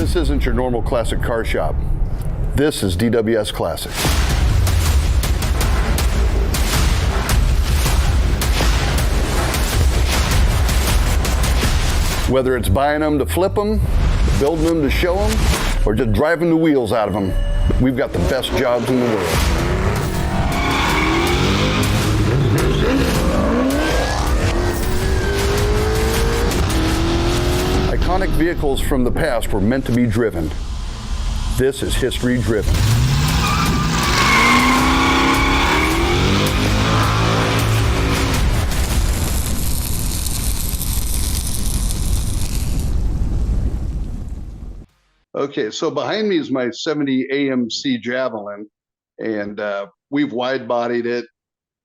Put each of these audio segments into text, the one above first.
This isn't your normal classic car shop. This is DWS Classic. Whether it's buying them to flip them, building them to show them, or just driving the wheels out of them, we've got the best jobs in the world. Iconic vehicles from the past were meant to be driven. This is history driven. Okay, so behind me is my 70 AMC Javelin, and we've wide bodied it,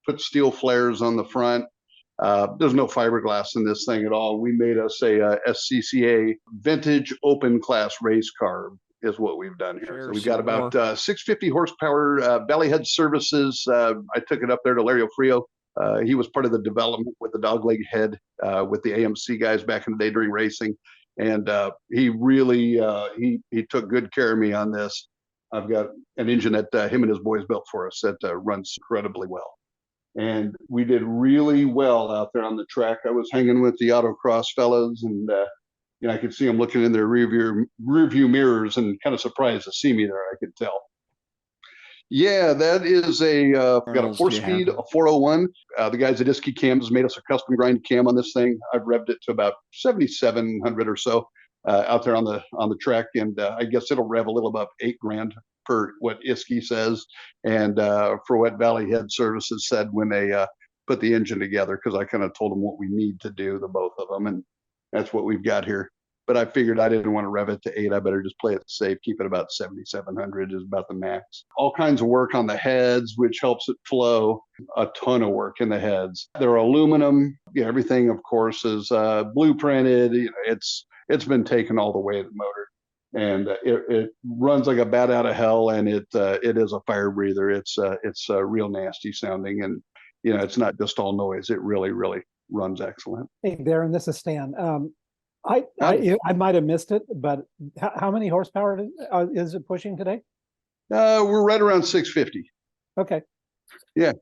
put steel flares on the front. There's no fiberglass in this thing at all. We made us a SCCA vintage open class race car is what we've done here. So we've got about 650 horsepower, belly head services. I took it up there to Larry Ofrio. He was part of the development with the dogleg head with the AMC guys back in the day during racing. And he really, he took good care of me on this. I've got an engine that him and his boys built for us that runs incredibly well. And we did really well out there on the track. I was hanging with the autocross fellas, and I could see them looking in their rear view mirrors and kind of surprised to see me there, I could tell. Yeah, that is got a 4-speed, a 401. The guys at Iski Cams made us a custom grind cam on this thing. I've revved it to about 7,700 or so out there on the track, and I guess it'll rev a little above $8,000 per what Iski says, and for what Valley Head Services said when they put the engine together, because I kind of told them what we need to do, the both of them, and that's what we've got here. But I figured I didn't want to rev it to 8. I better just play it safe, keep it about 7,700 is about the max. All kinds of work on the heads, which helps it flow. A ton of work in the heads. They're aluminum. Yeah, everything, of course, is blueprinted. It's been taken all the way to the motor, and it runs like a bat out of hell. And it is a fire breather. It's real nasty sounding, and it's not just all noise. It really runs excellent. Hey, Darin, this is Stan. I might have missed it, but how many horsepower is it pushing today? We're right around 650. Okay. Yeah,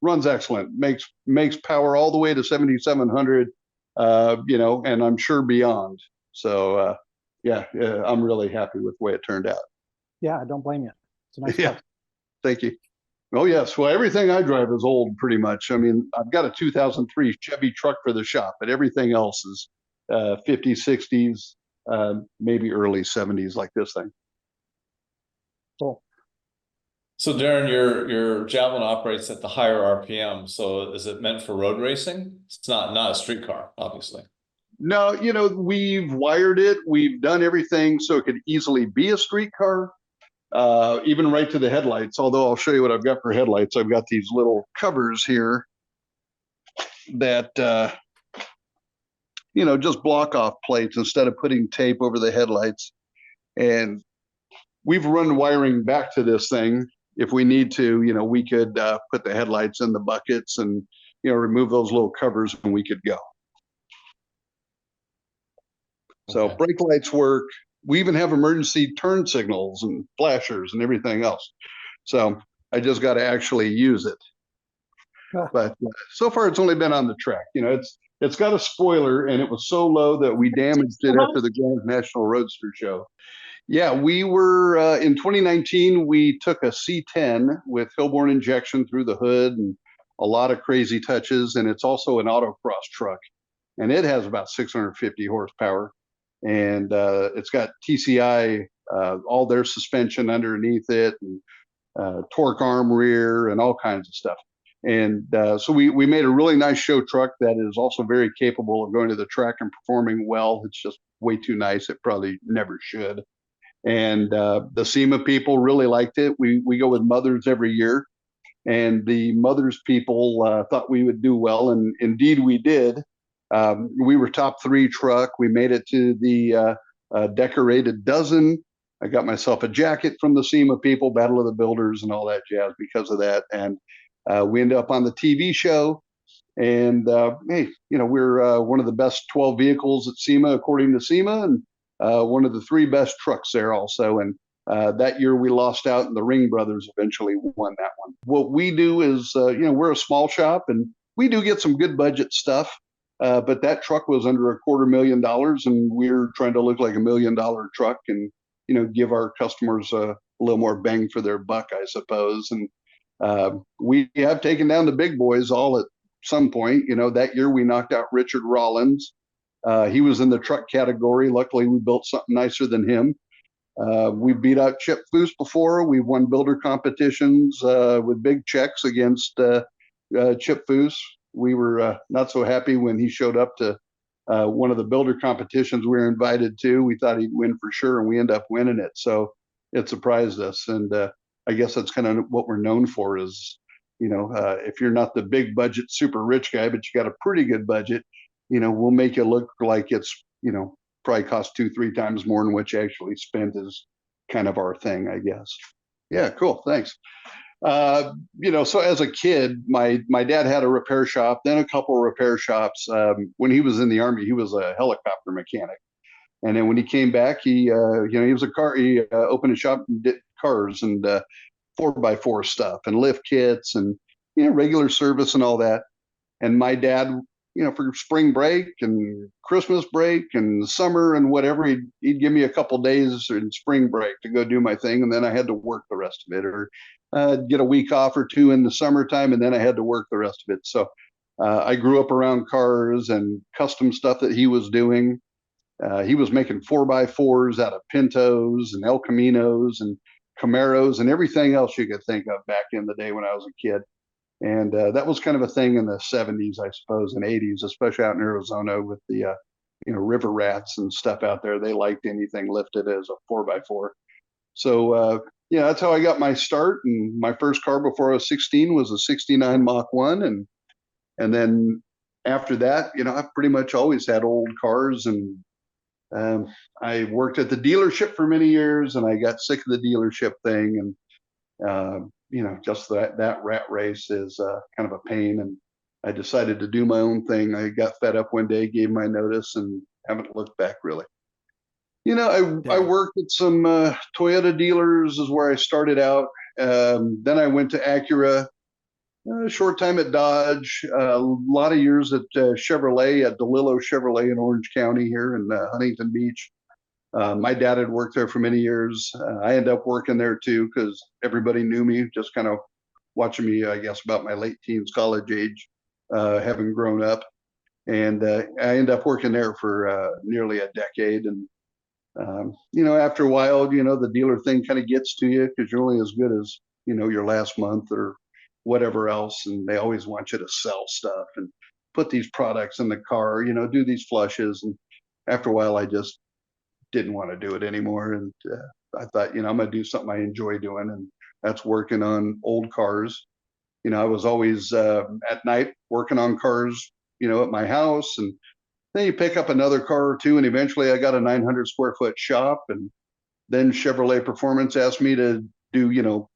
runs excellent. Makes power all the way to 7,700. And I'm sure beyond. So I'm really happy with the way it turned out. Yeah, I don't blame you. It's a nice car. Thank you. Oh yes, well everything I drive is old pretty much. I mean, I've got a 2003 Chevy truck for the shop, but everything else is 50s, 60s, maybe early 70s like this thing. Cool. So Darin, your Javelin operates at the higher RPM. So is it meant for road racing? It's not a street car, obviously. No, we've wired it. We've done everything so it could easily be a street car, even right to the headlights. Although I'll show you what I've got for headlights. I've got these little covers here that just block off plates instead of putting tape over the headlights. And we've run wiring back to this thing. If we need to, we could put the headlights in the buckets and, remove those little covers and we could go. So brake lights work. We even have emergency turn signals and flashers and everything else. So I just got to actually use it. But so far it's only been on the track. It's got a spoiler, and it was so low that we damaged it after the Grand National Roadster Show. Yeah, we were, in 2019, we took a C10 with Hillborn injection through the hood and a lot of crazy touches, and it's also an autocross truck. And it has about 650 horsepower, and it's got TCI, all their suspension underneath it, and torque arm rear, and all kinds of stuff. And so we made a really nice show truck that is also very capable of going to the track and performing well. It's just way too nice. It probably never should. And the SEMA people really liked it. We go with mothers every year, and the mothers people thought we would do well, and indeed we did. We were top 3 truck. We made it to the decorated dozen. I got myself a jacket from the SEMA people, Battle of the Builders, and all that jazz because of that. And we ended up on the TV show, and hey, we're one of the best 12 vehicles at SEMA according to SEMA, and one of the three best trucks there also. And that year we lost out, and the Ring brothers eventually won that one. What we do is, we're a small shop, and we do get some good budget stuff. But that truck was under $250,000, and we're trying to look like $1 million truck, and give our customers a little more bang for their buck, I suppose. And we have taken down the big boys all at some point. That year we knocked out Richard Rollins. He was in the truck category. Luckily, we built something nicer than him. We beat out Chip Foose before. We've won builder competitions with big checks against Chip Foose. We were not so happy when he showed up to one of the builder competitions we were invited to. We thought he'd win for sure, and we ended up winning it. So it surprised us. And I guess that's kind of what we're known for is, if you're not the big budget, super rich guy, but you got a pretty good budget, we'll make you look like it's, probably cost 2-3 times more than what you actually spent is kind of our thing, I guess. Yeah, cool. Thanks. So as a kid, my dad had a repair shop, then a couple of repair shops. When he was in the Army, he was a helicopter mechanic. And then when he came back, he opened a shop and did cars and 4x4 stuff and lift kits and, regular service and all that. And my dad, for spring break and Christmas break and summer and whatever, he'd give me a couple days in spring break to go do my thing. And then I had to work the rest of it, or get a week off or two in the summertime, and then I had to work the rest of it. So I grew up around cars and custom stuff that he was doing. He was making 4x4s out of Pintos and El Caminos and Camaros and everything else you could think of back in the day when I was a kid. And that was kind of a thing in the 70s, I suppose, and 80s, especially out in Arizona with the, river rats and stuff out there. They liked anything lifted as a 4x4. So, that's how I got my start. And my first car before I was 16 was a 69 Mach 1. And then after that, I've pretty much always had old cars. And I worked at the dealership for many years, and I got sick of the dealership thing. And, just that rat race is kind of a pain. And I decided to do my own thing. I got fed up one day, gave my notice, and haven't looked back really. I worked at some Toyota dealers is where I started out. Then I went to Acura, a short time at Dodge, a lot of years at Chevrolet, at DeLillo Chevrolet in Orange County here in Huntington Beach. My dad had worked there for many years. I ended up working there too because everybody knew me, just kind of watching me, I guess, about my late teens, college age, having grown up. And I ended up working there for nearly a decade. And, after a while, the dealer thing kind of gets to you because you're only as good as, your last month or whatever else. And they always want you to sell stuff and put these products in the car, do these flushes. And after a while, I just didn't want to do it anymore. And I thought, I'm going to do something I enjoy doing. And that's working on old cars. I was always at night working on cars, at my house. And then you pick up another car or two. And eventually I got a 900 square foot shop. And then Chevrolet Performance asked me to do,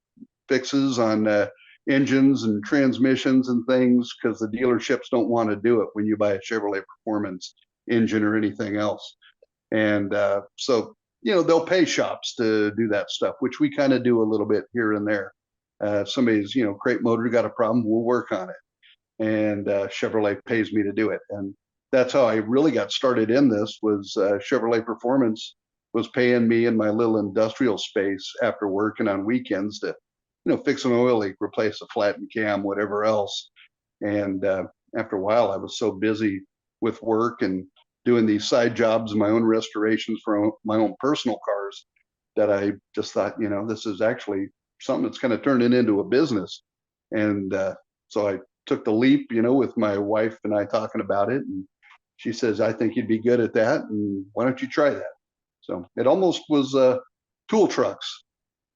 fixes on engines and transmissions and things because the dealerships don't want to do it when you buy a Chevrolet Performance engine or anything else. And so, they'll pay shops to do that stuff, which we kind of do a little bit here and there. If somebody's, crate motor got a problem, we'll work on it. And Chevrolet pays me to do it. And that's how I really got started in this was Chevrolet Performance was paying me in my little industrial space after working on weekends to, fix an oil leak, replace a flattened cam, whatever else. And after a while, I was so busy with work and doing these side jobs and my own restorations for my own personal cars that I just thought, this is actually something that's kind of turned it into a business. And so I took the leap, with my wife and I talking about it. And she says, I think you'd be good at that. And why don't you try that? So it almost was tool trucks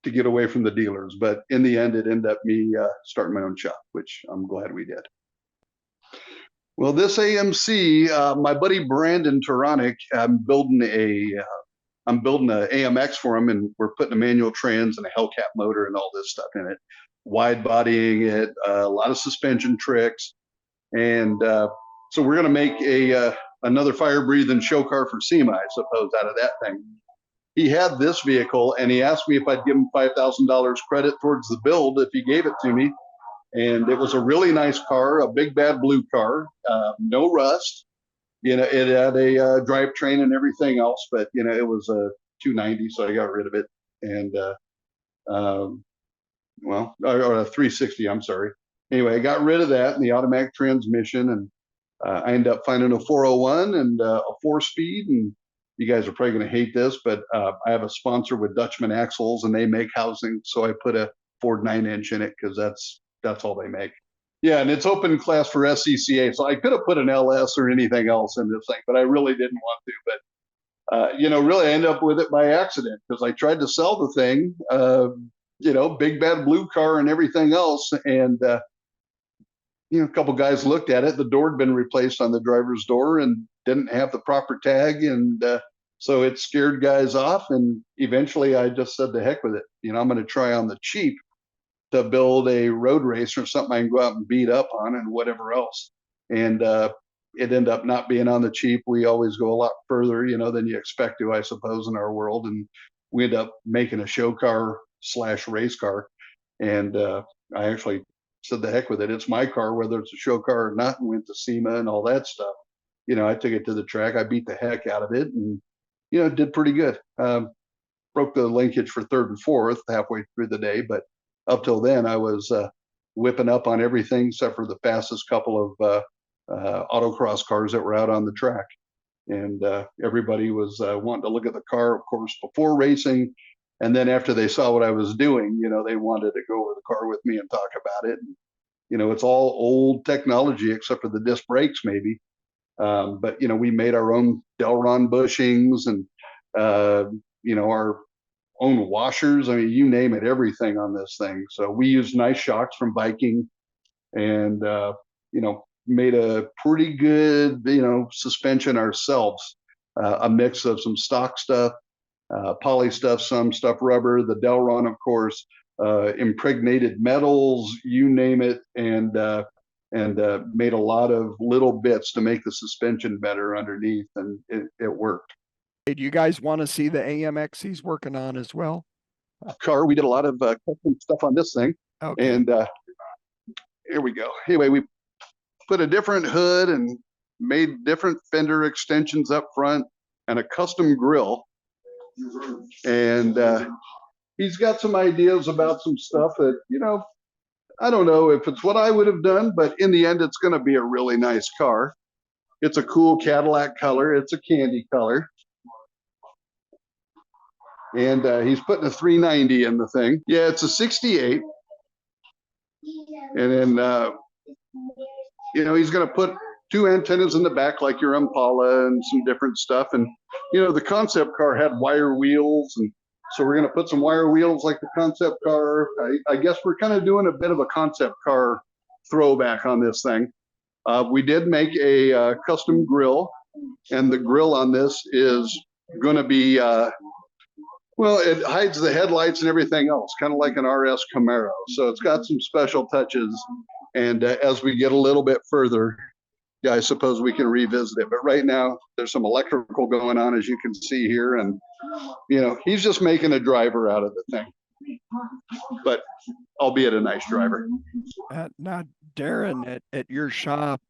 to get away from the dealers. But in the end, it ended up me starting my own shop, which I'm glad we did. Well, this AMC, my buddy Brandon Taronic, I'm building a AMX for him, and we're putting a manual trans and a Hellcat motor and all this stuff in it, wide bodying it, a lot of suspension tricks, and so we're going to make a another fire-breathing show car for SEMA, I suppose, out of that thing. He had this vehicle, and he asked me if I'd give him $5,000 credit towards the build if he gave it to me. And it was a really nice car, a big bad blue car, no rust. You know, it had a drivetrain and everything else, but you know, it was a 290, so I got rid of it. And well, or a 360, I'm sorry. Anyway, I got rid of that and the automatic transmission, and I ended up finding a 401 and a 4-speed. And you guys are probably going to hate this, but I have a sponsor with Dutchman Axles, and they make housing, so I put a Ford 9-inch in it because that's all they make. Yeah, and it's open class for SCCA, so I could have put an LS or anything else in this thing, but I really didn't want to. But you know, really, I ended up with it by accident because I tried to sell the thing, you know, big bad blue car and everything else, and you know, a couple guys looked at it. The door had been replaced on the driver's door and didn't have the proper tag, and so it scared guys off. And eventually, I just said, "The heck with it." You know, I'm going to try on the cheap to build a road race or something I can go out and beat up on and whatever else. And it ended up not being on the cheap. We always go a lot further, you know, than you expect to, I suppose, in our world. And we ended up making a show car / race car. And I actually said, the heck with it. It's my car, whether it's a show car or not, and went to SEMA and all that stuff. You know, I took it to the track. I beat the heck out of it and, you know, did pretty good. Broke the linkage for 3rd and 4th halfway through the day, but up till then, I was whipping up on everything except for the fastest couple of autocross cars that were out on the track. And everybody was wanting to look at the car, of course, before racing. And then after they saw what I was doing, you know, they wanted to go over the car with me and talk about it. And, you know, it's all old technology except for the disc brakes, maybe. But, you know, we made our own Delrin bushings and, you know, our own washers. I mean, you name it, everything on this thing. So we used nice shocks from Viking, and you know, made a pretty good, you know, suspension ourselves. A mix of some stock stuff, poly stuff, some stuff rubber, the Delrin, of course, impregnated metals, you name it, and made a lot of little bits to make the suspension better underneath, and it worked. Do you guys want to see the AMX he's working on as well? Car, we did a lot of custom stuff on this thing. Okay. And here we go. Anyway, we put a different hood and made different fender extensions up front and a custom grill. And he's got some ideas about some stuff that, you know, I don't know if it's what I would have done, but in the end, it's going to be a really nice car. It's a cool Cadillac color. It's a candy color. And he's putting a 390 in the thing. Yeah, it's a 68. And then, you know, he's going to put 2 antennas in the back like your Impala and some different stuff. And, you know, the concept car had wire wheels. And so we're going to put some wire wheels like the concept car. I guess we're kind of doing a bit of a concept car throwback on this thing. We did make a custom grill. And the grill on this is going to be... well, it hides the headlights and everything else, kind of like an RS Camaro. So it's got some special touches. And as we get a little bit further, yeah, I suppose we can revisit it. But right now, there's some electrical going on, as you can see here. And, you know, he's just making a driver out of the thing. But albeit a nice driver. Now, Darin, at your shop,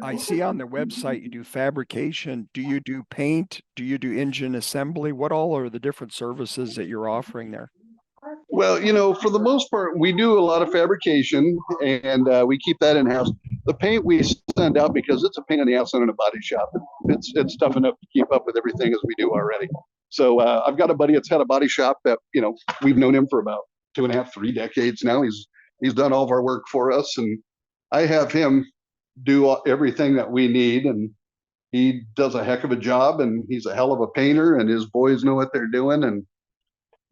I see on the website you do fabrication. Do you do paint? Do you do engine assembly? What all are the different services that you're offering there? Well, you know, for the most part, we do a lot of fabrication, and we keep that in-house. The paint we send out because it's a pain in the ass in a body shop. It's tough enough to keep up with everything as we do already. So I've got a buddy that's had a body shop that, you know, we've known him for about 2.5, 3 decades now. He's done all of our work for us, and I have him do everything that we need, and he does a heck of a job, and he's a hell of a painter, and his boys know what they're doing, and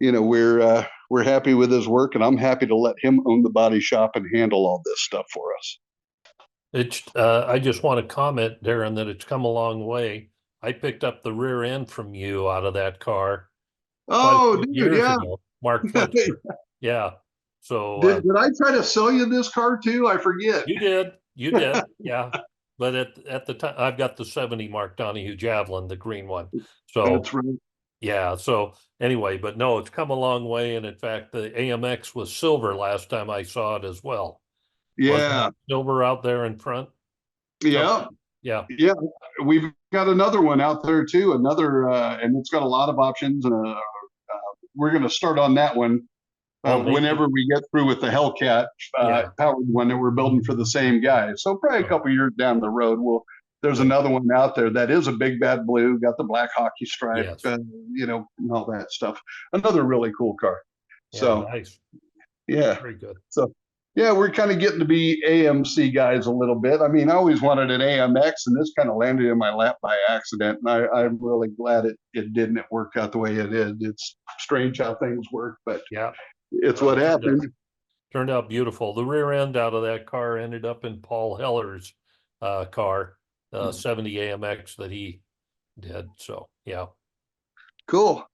you know, we're happy with his work, and I'm happy to let him own the body shop and handle all this stuff for us. I just want to comment, Darin, that it's come a long way. I picked up the rear end from you out of that car. Oh, dude, years yeah. ago. Mark Fletcher. Yeah. So did I try to sell you this car too? I forget. You did. Yeah. but at the time, I've got the 70 Mark Donahue Javelin, the green one. So That's right. yeah, so anyway, but no, it's come a long way. And in fact, the AMX was silver last time I saw it as well. Wasn't Yeah. it silver out there in front? Yeah. Yeah. Yeah. We've got another one out there too. Another, and it's got a lot of options. And we're going to start on that one whenever we get through with the Hellcat powered one that we're building for the same guy. So probably a couple years down the road, there's another one out there that is a big bad blue, got the black hockey stripe, you know, and all that stuff. Another really cool car. So nice. Yeah. Very good. So yeah, we're kind of getting to be AMC guys a little bit. I mean, I always wanted an AMX, and this kind of landed in my lap by accident. And I'm really glad it didn't work out the way it did. It's strange how things work, but yeah, it's what happened. Turned out beautiful. The rear end out of that car ended up in Paul Heller's car, 70 AMX that he did. So yeah. Cool.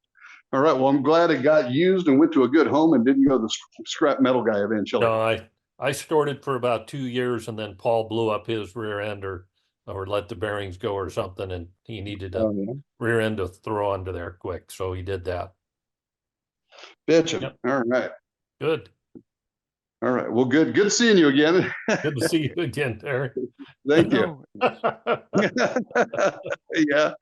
All right. Well, I'm glad it got used and went to a good home and didn't go to the scrap metal guy eventually. No, I stored it for about 2 years, and then Paul blew up his rear end or let the bearings go or something, and he needed a rear end to throw under there quick. So he did that. Bitchin'. Yep. All right. Good. All right. Well, good seeing you again. Good to see you again, Darin. Thank you. Yeah.